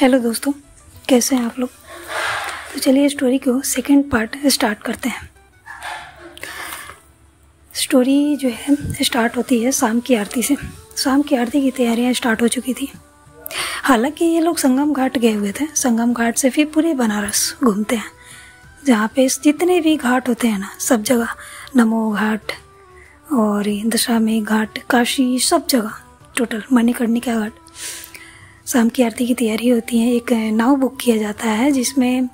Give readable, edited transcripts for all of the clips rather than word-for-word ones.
Hello दोस्तों, कैसे हैं आप लोग। तो चलिए स्टोरी को सेकंड पार्ट स्टार्ट करते हैं। स्टोरी जो है स्टार्ट होती है शाम की आरती से। शाम की आरती की तैयारियां स्टार्ट हो चुकी थी। हालांकि ये लोग संगम घाट गए हुए थे। संगम घाट से फिर पूरे बनारस घूमते हैं, जहाँ पे जितने भी घाट होते हैं ना, सब जगह नमो घाट और दशामेघ घाट, काशी, सब जगह टोटल मणिकर्णिका घाट। शाम की आरती की तैयारी होती है। एक नाव बुक किया जाता है जिसमें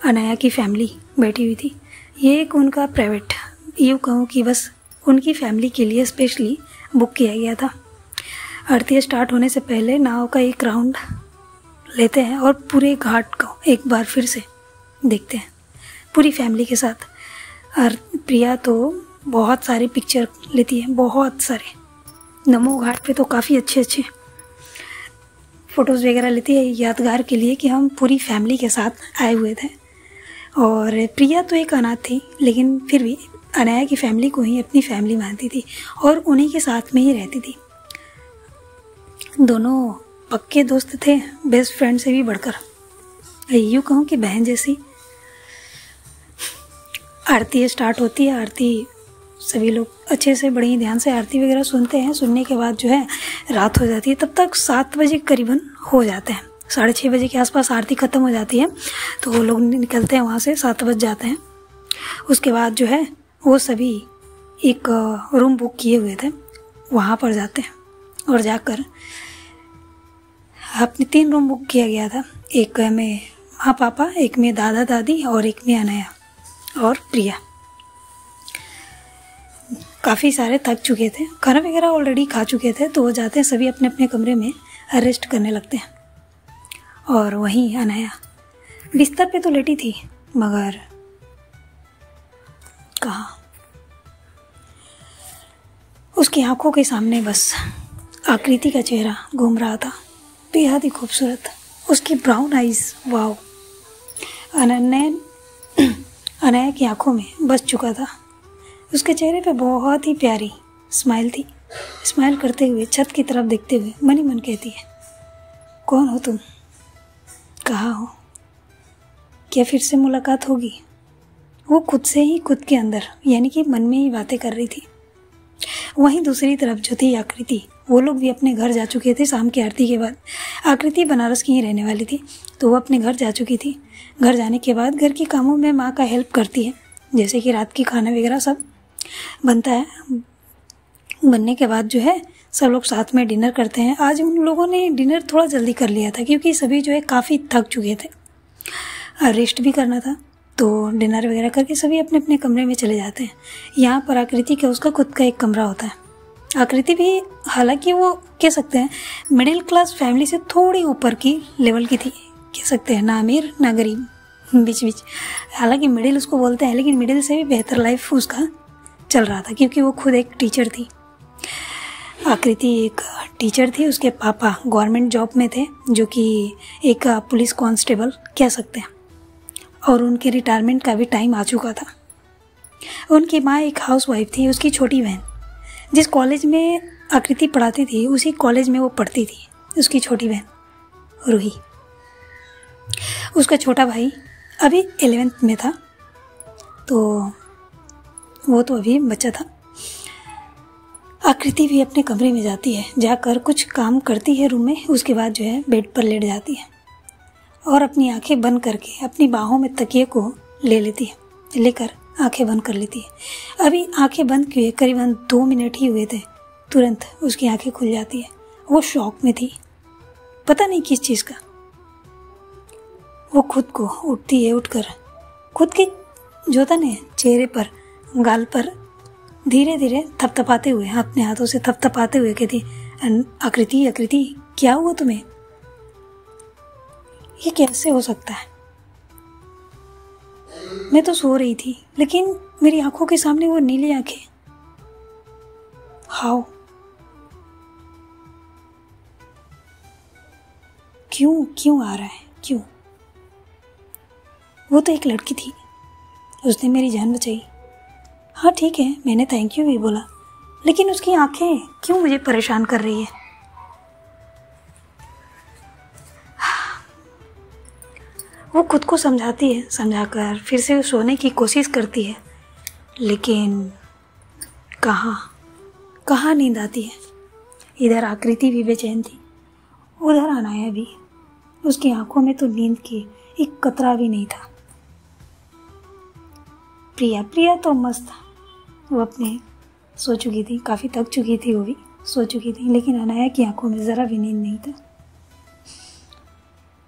अनाया की फैमिली बैठी हुई थी। ये एक उनका प्राइवेट, यूँ कहूँ कि बस उनकी फैमिली के लिए स्पेशली बुक किया गया था। आरती स्टार्ट होने से पहले नाव का एक राउंड लेते हैं और पूरे घाट को एक बार फिर से देखते हैं पूरी फैमिली के साथ। और प्रिया तो बहुत सारी पिक्चर लेती है, बहुत सारे। नमो घाट पे तो काफ़ी अच्छे फ़ोटोज़ वगैरह लेती है यादगार के लिए कि हम पूरी फैमिली के साथ आए हुए थे। और प्रिया तो एक अनाथ थी, लेकिन फिर भी अनाया की फैमिली को ही अपनी फैमिली मानती थी और उन्हीं के साथ में ही रहती थी। दोनों पक्के दोस्त थे, बेस्ट फ्रेंड से भी बढ़कर, यूँ कहूँ कि बहन जैसी। आरती स्टार्ट होती है। आरती सभी लोग अच्छे से बड़े ही ध्यान से आरती वगैरह सुनते हैं। सुनने के बाद जो है रात हो जाती है। तब तक 7 बजे करीबन हो जाते हैं। 6:30 बजे के आसपास आरती ख़त्म हो जाती है, तो वो लोग निकलते हैं वहाँ से। 7 बज जाते हैं। उसके बाद जो है वो सभी एक रूम बुक किए हुए थे, वहाँ पर जाते हैं। और जाकर अपने 3 रूम बुक किया गया था। एक में माँ पापा, एक में दादा दादी और एक में अनाया और प्रिया। काफ़ी सारे थक चुके थे, खाना वगैरह ऑलरेडी खा चुके थे, तो वो जाते हैं सभी अपने अपने कमरे में रेस्ट करने लगते हैं। और वहीं अनाया बिस्तर पे तो लेटी थी, मगर कहाँ, उसकी आंखों के सामने बस आकृति का चेहरा घूम रहा था, बेहद ही खूबसूरत। उसकी ब्राउन आइज, वाओ। अनाया की आंखों में बस चुका था। उसके चेहरे पे बहुत ही प्यारी स्माइल थी। स्माइल करते हुए छत की तरफ देखते हुए मन ही मन कहती है, कौन हो तुम, कहाँ हो, क्या फिर से मुलाकात होगी। वो खुद से ही खुद के अंदर यानी कि मन में ही बातें कर रही थी। वहीं दूसरी तरफ जो थी आकृति, वो लोग भी अपने घर जा चुके थे शाम की आरती के बाद। आकृति बनारस की ही रहने वाली थी, तो वो अपने घर जा चुकी थी। घर जाने के बाद घर के कामों में माँ का हेल्प करती है, जैसे कि रात की खाना वगैरह सब बनता है। बनने के बाद जो है सब लोग साथ में डिनर करते हैं। आज उन लोगों ने डिनर थोड़ा जल्दी कर लिया था, क्योंकि सभी जो है काफ़ी थक चुके थे और रेस्ट भी करना था। तो डिनर वगैरह करके सभी अपने अपने कमरे में चले जाते हैं। यहाँ पर आकृति का उसका खुद का एक कमरा होता है। आकृति भी हालांकि वो कह सकते हैं मिडिल क्लास फैमिली से थोड़ी ऊपर की लेवल की थी, कह सकते हैं, ना अमीर ना गरीब, बीच बीच। हालांकि मिडिल उसको बोलते हैं, लेकिन मिडिल से भी बेहतर लाइफ उसका चल रहा था, क्योंकि वो खुद एक टीचर थी। आकृति एक टीचर थी, उसके पापा गवर्नमेंट जॉब में थे, जो कि एक पुलिस कांस्टेबल कह सकते हैं, और उनके रिटायरमेंट का भी टाइम आ चुका था। उनकी माँ एक हाउसवाइफ थी। उसकी छोटी बहन, जिस कॉलेज में आकृति पढ़ाती थी उसी कॉलेज में वो पढ़ती थी, उसकी छोटी बहन रूही। उसका छोटा भाई अभी 11th में था, तो वो तो अभी बच्चा था। आकृति भी अपने कमरे में जाती है, जाकर कुछ काम करती है रूम में। उसके बाद जो है बेड पर लेट जाती है और अपनी आंखें बंद करके अपनी बाहों में तकिए को ले लेती है, लेकर आंखें बंद कर लेती है। अभी आंखें बंद किए करीबन 2 मिनट ही हुए थे, तुरंत उसकी आंखें खुल जाती है। वो शॉक में थी, पता नहीं किस चीज़ का। वो खुद को उठती है, उठकर खुद के जो था ना चेहरे पर, गाल पर धीरे धीरे थपथपाते हुए, अपने हाथों से थपथपाते हुए कहती, आकृति आकृति क्या हुआ तुम्हें, ये कैसे हो सकता है। मैं तो सो रही थी, लेकिन मेरी आंखों के सामने वो नीली आंखें। हाउ, क्यों आ रहा है, क्यों। वो तो एक लड़की थी, उसने मेरी जान बचाई। हाँ ठीक है, मैंने थैंक यू भी बोला, लेकिन उसकी आंखें क्यों मुझे परेशान कर रही है। वो खुद को समझाती है, समझाकर फिर से सोने की कोशिश करती है, लेकिन कहाँ नींद आती है। इधर आकृति भी बेचैन थी, उधर अनाया भी। उसकी आंखों में तो नींद की एक कतरा भी नहीं था। प्रिया तो मस्त था, वो अपने सो चुकी थी, काफ़ी थक चुकी थी, वो भी सो चुकी थी, लेकिन अनाया की आंखों में ज़रा भी नींद नहीं था।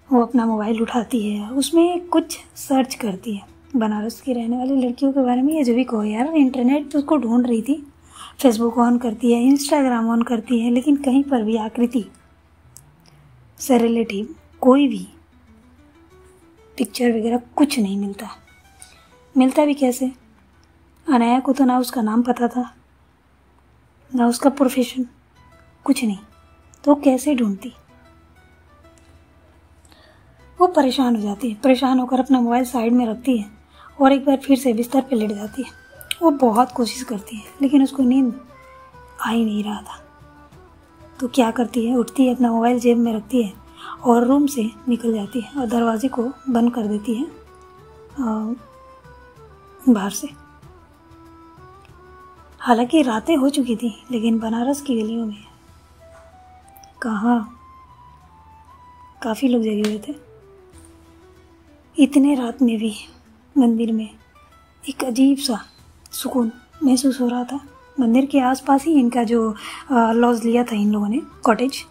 वो अपना मोबाइल उठाती है, उसमें कुछ सर्च करती है बनारस की रहने वाली लड़कियों के बारे में, या जो भी कहो यार। इंटरनेट पे उसको ढूंढ रही थी, फेसबुक ऑन करती है, इंस्टाग्राम ऑन करती है, लेकिन कहीं पर भी आकृति से रिलेटिव कोई भी पिक्चर वगैरह कुछ नहीं मिलता। मिलता भी कैसे? अनाया को तो ना उसका नाम पता था, ना उसका प्रोफेशन, कुछ नहीं, तो कैसे ढूंढती? वो परेशान हो जाती है। परेशान होकर अपना मोबाइल साइड में रखती है और एक बार फिर से बिस्तर पे लेट जाती है। वो बहुत कोशिश करती है, लेकिन उसको नींद आ ही नहीं रहा था। तो क्या करती है? उठती है, अपना मोबाइल जेब में रखती है और रूम से निकल जाती है और दरवाजे को बंद कर देती है बाहर से। हालांकि रातें हो चुकी थी, लेकिन बनारस की गलियों में कहाँ, काफ़ी लोग जगे हुए थे। इतने रात में भी मंदिर में एक अजीब सा सुकून महसूस हो रहा था। मंदिर के आसपास ही इनका जो लॉज लिया था इन लोगों ने, कॉटेज,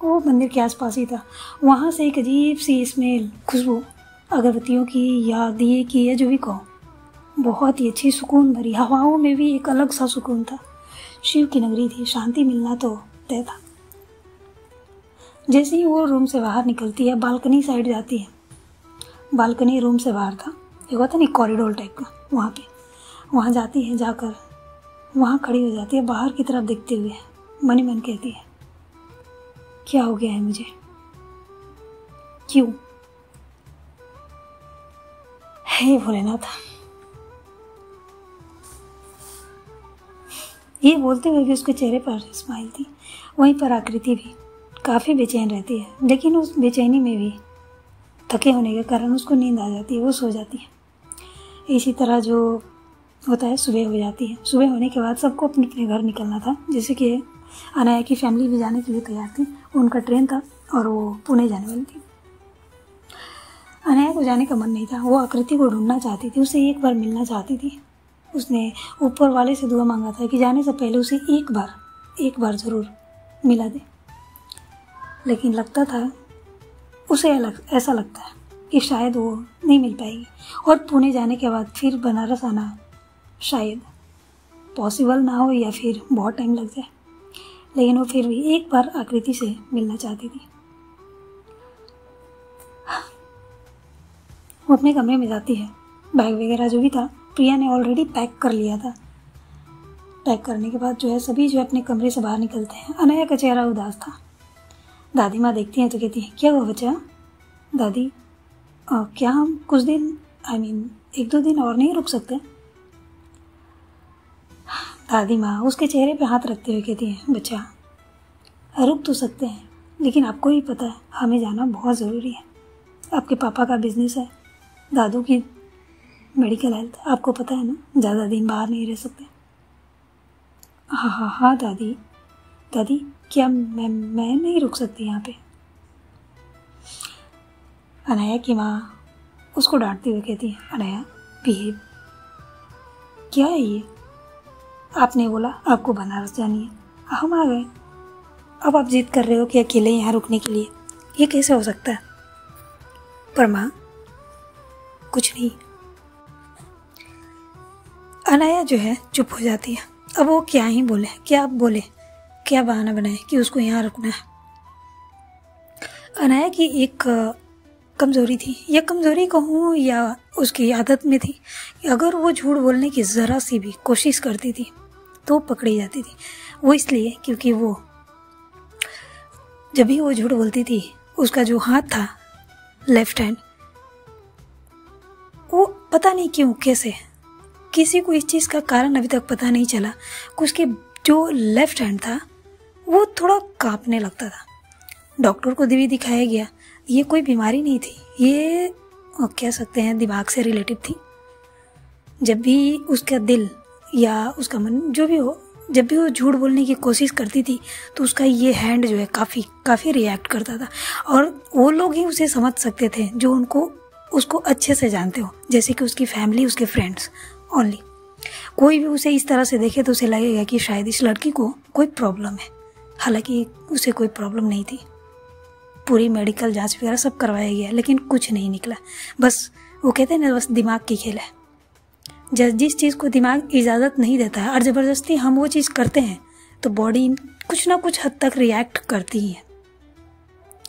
वो मंदिर के आसपास ही था। वहाँ से एक अजीब सी स्मेल, खुशबू अगरबत्तियों की या दिए की या जो भी कहो, बहुत ही अच्छी सुकून भरी। हवाओं में भी एक अलग सा सुकून था। शिव की नगरी थी, शांति मिलना तो तय था। जैसे ही वो रूम से बाहर निकलती है, बालकनी साइड जाती है। बालकनी रूम से बाहर था, एक होता नहीं कॉरिडोर टाइप का, वहाँ जाती है। जाकर वहाँ खड़ी हो जाती है, बाहर की तरफ देखते हुए मन ही मन कहती है, क्या हो गया है मुझे? क्यों? हे भोलेनाथ। ये बोलते हुए भी उसके चेहरे पर स्माइल थी। वहीं पर आकृति भी काफ़ी बेचैन रहती है, लेकिन उस बेचैनी में भी थके होने के कारण उसको नींद आ जाती है, वो सो जाती है। इसी तरह जो होता है, सुबह हो जाती है। सुबह होने के बाद सबको अपने अपने घर निकलना था, जैसे कि अनाया की फैमिली भी जाने के लिए तैयार थी। उनका ट्रेन था और वो पुणे जाने वाली थी। अनाया को जाने का मन नहीं था, वो आकृति को ढूंढना चाहती थी, उसे एक बार मिलना चाहती थी। उसने ऊपर वाले से दुआ मांगा था कि जाने से पहले उसे एक बार ज़रूर मिला दे, लेकिन लगता था उसे ऐसा लगता है कि शायद वो नहीं मिल पाएगी और पुणे जाने के बाद फिर बनारस आना शायद पॉसिबल ना हो या फिर बहुत टाइम लग जाए। लेकिन वो फिर भी एक बार आकृति से मिलना चाहती थी। वो अपने कमरे में जाती है। बैग वगैरह जो भी था प्रिया ने ऑलरेडी पैक कर लिया था। पैक करने के बाद जो है सभी जो अपने कमरे से बाहर निकलते हैं। अनाया का चेहरा उदास था। दादी माँ देखती हैं तो कहती है, क्या हुआ बच्चा? दादी, क्या हम कुछ दिन 1-2 दिन और नहीं रुक सकते? दादी माँ उसके चेहरे पे हाथ रखते हुए कहती है, बच्चा रुक तो सकते हैं, लेकिन आपको ही पता है हमें जाना बहुत ज़रूरी है। आपके पापा का बिजनेस है, दादू की मेडिकल हेल्थ, आपको पता है ना, ज़्यादा दिन बाहर नहीं रह सकते। हाँ दादी, क्या मैं नहीं रुक सकती यहाँ पे? अनाया की माँ उसको डांटते हुए कहती है, अनाया बिहेव। क्या है ये? आपने बोला आपको बनारस जानी है, हम आ गए। अब आप जिद कर रहे हो कि अकेले यहाँ रुकने के लिए, ये कैसे हो सकता है? पर माँ कुछ नहीं। अनाया जो है चुप हो जाती है। अब वो क्या ही बोले, क्या बहाना बनाए कि उसको यहाँ रुकना है। अनाया की एक कमज़ोरी थी, या कमज़ोरी कहूँ या उसकी आदत में थी, अगर वो झूठ बोलने की ज़रा सी भी कोशिश करती थी तो पकड़ी जाती थी। वो इसलिए क्योंकि वो जब भी वो झूठ बोलती थी, उसका जो हाथ था लेफ्ट हैंड, वो पता नहीं क्यों कैसे, किसी को इस चीज़ का कारण अभी तक पता नहीं चला, उसके जो लेफ्ट हैंड था वो थोड़ा कांपने लगता था। डॉक्टर को भी दिखाया गया, ये कोई बीमारी नहीं थी, ये कह सकते हैं दिमाग से रिलेटिव थी। जब भी उसका दिल या उसका मन जो भी हो, जब भी वो झूठ बोलने की कोशिश करती थी तो उसका ये हैंड जो है काफ़ी रिएक्ट करता था। और वो लोग ही उसे समझ सकते थे जो उसको अच्छे से जानते हो, जैसे कि उसकी फैमिली, उसके फ्रेंड्स ओनली। कोई भी उसे इस तरह से देखे तो उसे लगेगा कि शायद इस लड़की को कोई प्रॉब्लम है, हालांकि उसे कोई प्रॉब्लम नहीं थी। पूरी मेडिकल जांच वगैरह सब करवाया गया लेकिन कुछ नहीं निकला। बस वो कहते हैं ना, बस दिमाग की खेल है। जिस चीज़ को दिमाग इजाज़त नहीं देता है और ज़बरदस्ती हम वो चीज़ करते हैं तो बॉडी कुछ ना कुछ हद तक रिएक्ट करती ही है।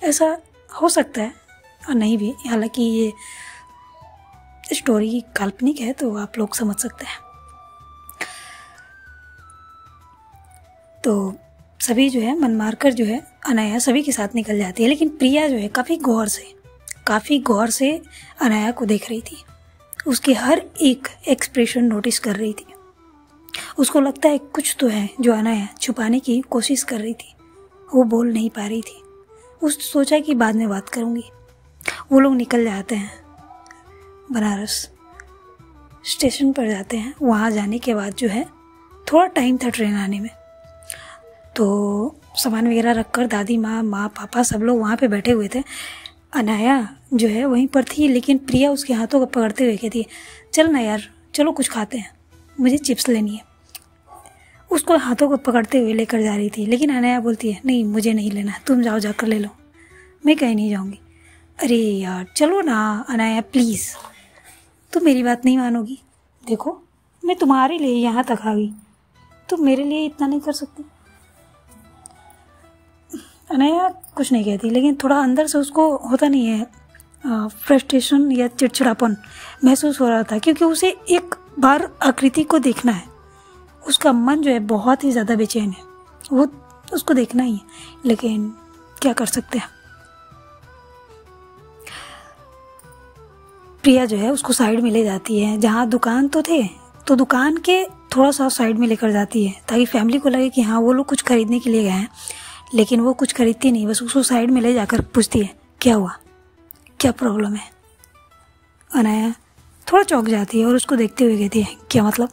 ऐसा हो सकता है और नहीं भी, हालांकि ये स्टोरी काल्पनिक है तो आप लोग समझ सकते हैं। तो सभी जो है मन मारकर जो है अनाया सभी के साथ निकल जाती है, लेकिन प्रिया जो है काफ़ी गौर से अनाया को देख रही थी। उसके हर एक एक्सप्रेशन नोटिस कर रही थी। उसको लगता है कुछ तो है जो अनाया छुपाने की कोशिश कर रही थी, वो बोल नहीं पा रही थी। उस सोचा कि बाद में बात करूँगी। वो लोग निकल जाते हैं, बनारस स्टेशन पर जाते हैं। वहाँ जाने के बाद जो है थोड़ा टाइम था ट्रेन आने में, तो सामान वगैरह रखकर दादी माँ पापा सब लोग वहाँ पे बैठे हुए थे। अनाया जो है वहीं पर थी, लेकिन प्रिया उसके हाथों को पकड़ते हुए कहती है, चल ना यार, चलो कुछ खाते हैं, मुझे चिप्स लेनी है। उसको हाथों को पकड़ते हुए लेकर जा रही थी, लेकिन अनाया बोलती है, नहीं मुझे नहीं लेना, तुम जाओ जाकर ले लो, मैं कहीं नहीं जाऊँगी। अरे यार चलो ना अनाया प्लीज़, तुम मेरी बात नहीं मानोगी। देखो मैं तुम्हारे लिए यहाँ तक आ गई, तुम मेरे लिए इतना नहीं कर सकती। अनाया कुछ नहीं कहती, लेकिन थोड़ा अंदर से उसको होता नहीं है, फ्रस्ट्रेशन या चिड़चिड़ापन महसूस हो रहा था, क्योंकि उसे एक बार आकृति को देखना है। उसका मन जो है बहुत ही ज़्यादा बेचैन है, वो उसको देखना ही है, लेकिन क्या कर सकते हैं। प्रिया जो है उसको साइड में ले जाती है, जहाँ दुकान तो थे तो दुकान के थोड़ा सा साइड में लेकर जाती है, ताकि फैमिली को लगे कि हाँ वो लोग कुछ खरीदने के लिए गए हैं। लेकिन वो कुछ खरीदती नहीं, बस उसको साइड में ले जाकर पूछती है, क्या हुआ, क्या प्रॉब्लम है। अनाया थोड़ा चौंक जाती है और उसको देखते हुए कहती है, क्या मतलब।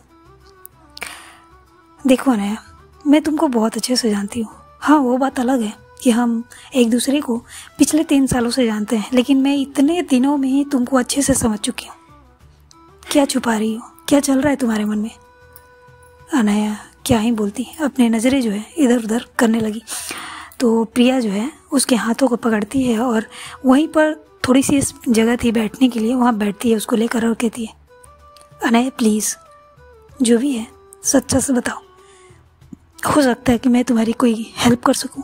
देखो अनाया, मैं तुमको बहुत अच्छे से जानती हूँ। हाँ वो बात अलग है कि हम एक दूसरे को पिछले 3 सालों से जानते हैं, लेकिन मैं इतने दिनों में ही तुमको अच्छे से समझ चुकी हूँ। क्या छुपा रही हो, क्या चल रहा है तुम्हारे मन में। अनाया क्या ही बोलती, अपने नज़रें जो है इधर उधर करने लगी। तो प्रिया जो है उसके हाथों को पकड़ती है और वहीं पर थोड़ी सी जगह थी बैठने के लिए, वहाँ बैठती है उसको लेकर और कहती है, अनाया प्लीज़ जो भी है सच्चा से बताओ, हो सकता है कि मैं तुम्हारी कोई हेल्प कर सकूं।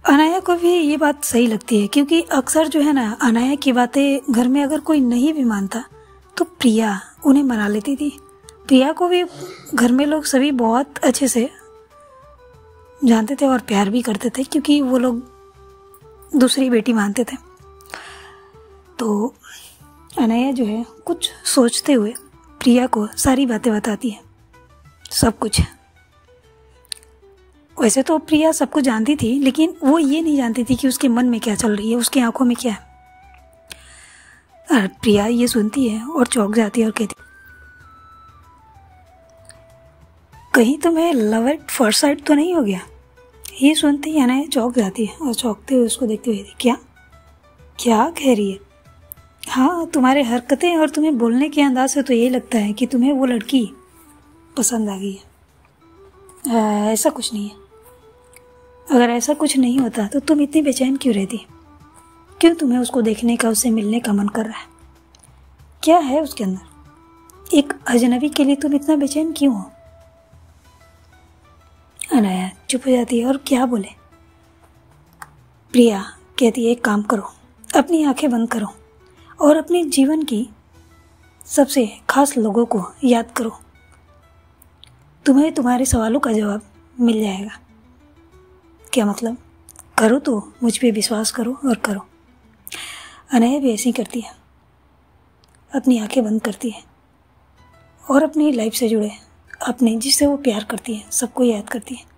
अनाया को भी ये बात सही लगती है, क्योंकि अक्सर जो है ना अनाया की बातें घर में अगर कोई नहीं भी मानता तो प्रिया उन्हें मना लेती थी। प्रिया को भी घर में लोग सभी बहुत अच्छे से जानते थे और प्यार भी करते थे, क्योंकि वो लोग दूसरी बेटी मानते थे। तो अनाया जो है कुछ सोचते हुए प्रिया को सारी बातें बताती है, सब कुछ। वैसे तो प्रिया सब कुछ जानती थी, लेकिन वो ये नहीं जानती थी कि उसके मन में क्या चल रही है, उसकी आंखों में क्या है। और प्रिया ये सुनती है और चौंक जाती है और कहती, कहीं तुम्हें लव एट फर्स्ट साइट तो नहीं हो गया। ये सुनते ही अनाया चौंक जाती है और चौंकते हुए उसको देखते हुए, क्या क्या कह रही है। हाँ तुम्हारे हरकतें और तुम्हें बोलने के अंदाज से तो यही लगता है कि तुम्हें वो लड़की पसंद आ गई है। ऐसा कुछ नहीं है। अगर ऐसा कुछ नहीं होता तो तुम इतनी बेचैन क्यों रहती, क्यों तुम्हें उसको देखने का, उससे मिलने का मन कर रहा है। क्या है उसके अंदर, एक अजनबी के लिए तुम इतना बेचैन क्यों हो। अनाया चुप हो जाती है और क्या बोले। प्रिया कहती है, एक काम करो, अपनी आंखें बंद करो और अपने जीवन की सबसे खास लोगों को याद करो, तुम्हें तुम्हारे सवालों का जवाब मिल जाएगा। क्या मतलब, करो तो मुझ पे विश्वास करो और करो। अनाया भी ऐसी करती है, अपनी आंखें बंद करती है और अपनी लाइफ से जुड़े अपने जिससे वो प्यार करती है सबको याद करती है।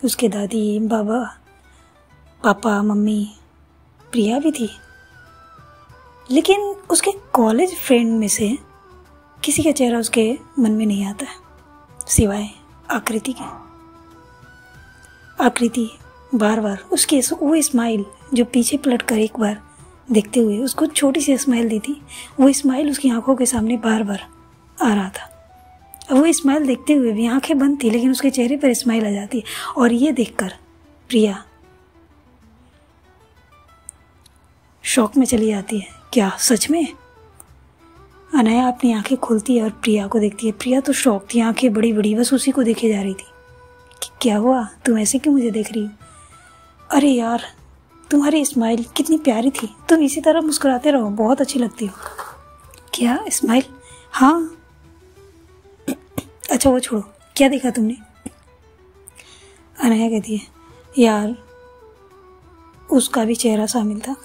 उसके दादी बाबा पापा मम्मी, प्रिया भी थी, लेकिन उसके कॉलेज फ्रेंड में से किसी का चेहरा उसके मन में नहीं आता है सिवाय आकृति के। आकृति बार बार उसके वो स्माइल जो पीछे पलट कर एक बार देखते हुए उसको छोटी सी स्माइल दी थी, वो स्माइल उसकी आंखों के सामने बार बार आ रहा था। अब वो स्माइल देखते हुए भी आंखें बंद थी लेकिन उसके चेहरे पर स्माइल आ जाती है। और ये देखकर प्रिया शॉक में चली जाती है। क्या सच में? अनाया अपनी आंखें खोलती है और प्रिया को देखती है। प्रिया तो शॉक थी, आंखें बड़ी बड़ी बस उसी को देखे जा रही थी कि क्या हुआ, तुम ऐसे क्यों मुझे देख रही हो? अरे यार, तुम्हारी स्माइल कितनी प्यारी थी, तुम इसी तरह मुस्कुराते रहो, बहुत अच्छी लगती हो। क्या स्माइल? हाँ। अच्छा वो छोड़ो, क्या देखा तुमने? अनाया कहती है यार उसका भी चेहरा शामिल था,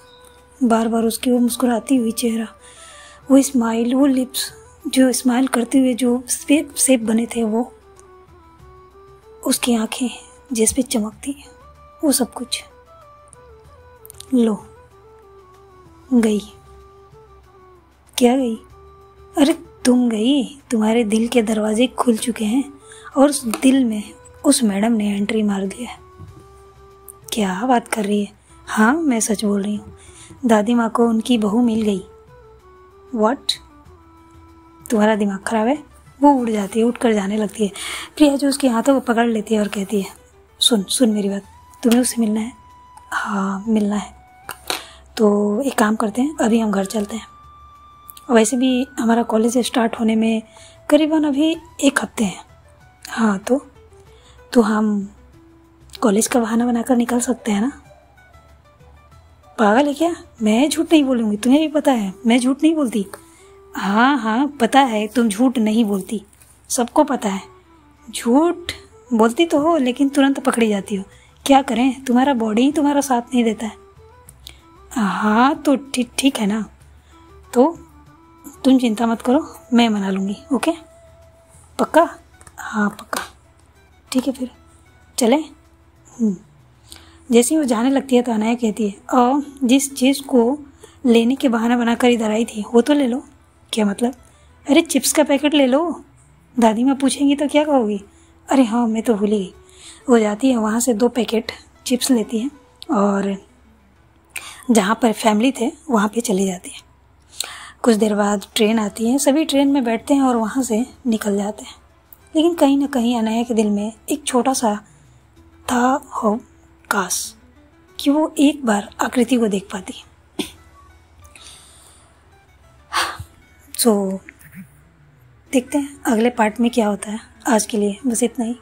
बार बार उसकी वो मुस्कुराती हुई चेहरा, वो स्माइल, वो लिप्स जो स्माइल करते हुए जो शेप बने थे, वो उसकी आंखें जिस पे चमकती, वो सब कुछ। लो गई। क्या गई? अरे तुम गई, तुम्हारे दिल के दरवाजे खुल चुके हैं और उस दिल में उस मैडम ने एंट्री मार दिया है। क्या बात कर रही है? हाँ मैं सच बोल रही हूँ, दादी माँ को उनकी बहू मिल गई। व्हाट? तुम्हारा दिमाग खराब है? वो उड़ जाती है, उठ कर जाने लगती है। प्रिया जो उसके हाथों को पकड़ लेती है और कहती है सुन मेरी बात, तुम्हें उससे मिलना है? हाँ मिलना है। तो एक काम करते हैं, अभी हम घर चलते हैं। वैसे भी हमारा कॉलेज स्टार्ट होने में करीबन अभी 1 हफ्ते हैं। हाँ तो हम कॉलेज का बहाना बनाकर निकल सकते हैं ना? पागल है क्या? मैं झूठ नहीं बोलूँगी, तुम्हें भी पता है मैं झूठ नहीं बोलती। हाँ पता है तुम झूठ नहीं बोलती, सबको पता है। झूठ बोलती तो हो लेकिन तुरंत पकड़ी जाती हो। क्या करें, तुम्हारा बॉडी ही तुम्हारा साथ नहीं देता है। हाँ तो ठीक है ना, तो तुम चिंता मत करो, मैं मना लूँगी। ओके पक्का? हाँ पक्का। ठीक है फिर चलें। जैसे ही वो जाने लगती है तो अनाया कहती है और जिस चीज़ को लेने के बहाना बनाकर इधर आई थी वो तो ले लो। क्या मतलब? अरे चिप्स का पैकेट ले लो, दादी माँ पूछेंगी तो क्या कहोगी? अरे हाँ मैं तो भूल ही गई। वो जाती है वहाँ से 2 पैकेट चिप्स लेती है और जहाँ पर फैमिली थे वहाँ पे चली जाती है। कुछ देर बाद ट्रेन आती है, सभी ट्रेन में बैठते हैं और वहाँ से निकल जाते हैं। लेकिन कहीं ना कहीं अनाया के दिल में एक छोटा सा था हो काश कि वो एक बार आकृति को देख पाती। देखते हैं अगले पार्ट में क्या होता है। आज के लिए बस इतना ही।